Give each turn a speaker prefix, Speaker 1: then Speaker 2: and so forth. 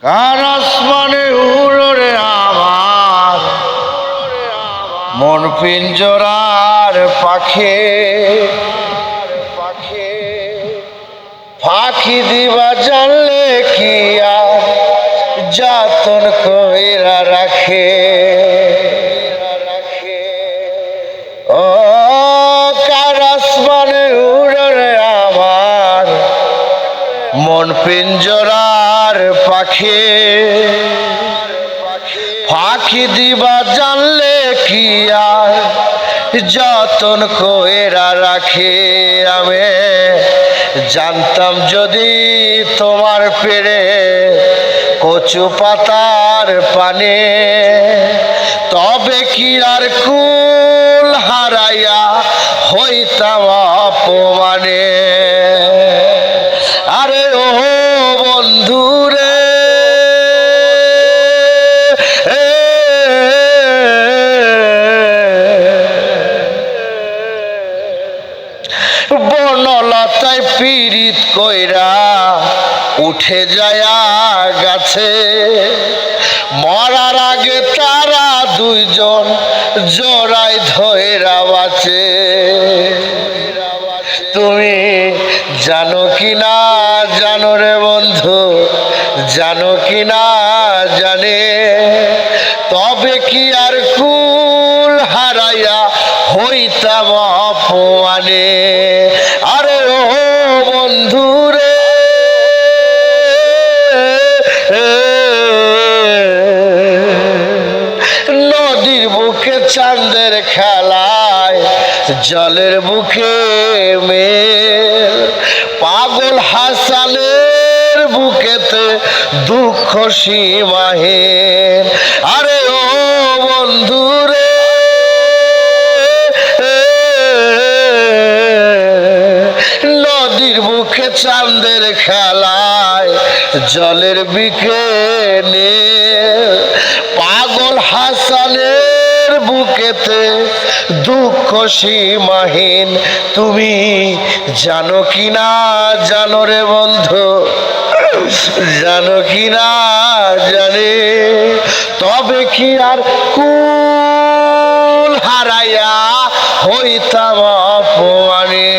Speaker 1: কার আসমানে উড়ে আমার মন পিঞ্জরার পাখি ফাঁকি দিবা জানলে কি আর যতন কইরা রাখে। ও কার আসমানে উড়ে আমার মন পিঞ্জরার পাখি ফাঁকি দিবা জানলে কি আর যতন কইরা রাখে। আমি জানতাম যদি তোমার পেড়ে কচু পাতার পানে তবে কি আর কুল হারাইয়া হইতাম অপমানে। আরে ও বন্ধুরে বনলতায় পীড়িত কইরা উঠে যায় গাছে মরার আগে তারা দুইজন জোড়ায় ধইরা বাঁচে। তুমি জানো কি না জানো রে বন্ধু, জানো কি না জানে তবে কি আর কুল হারাইয়া হইতাম অপমানে। আরে ও বন্ধু রে নদীর বুকে চাঁদের খেলায় জলের বুকে মেল পাগল হাসানের বুকেতে দুঃখ সীমাহীন। আরে ও বন্ধু রে নদীর বুকে চাঁদের খেলায় জলের বিকে নে পাগল হাসানের বুকেতে দুঃখ সীমাহীন। তুমি জানো কি না জানো রে বন্ধু, জানো কি না জানে তবে কি আর কুল হারাইয়া হইতাম অপমানে।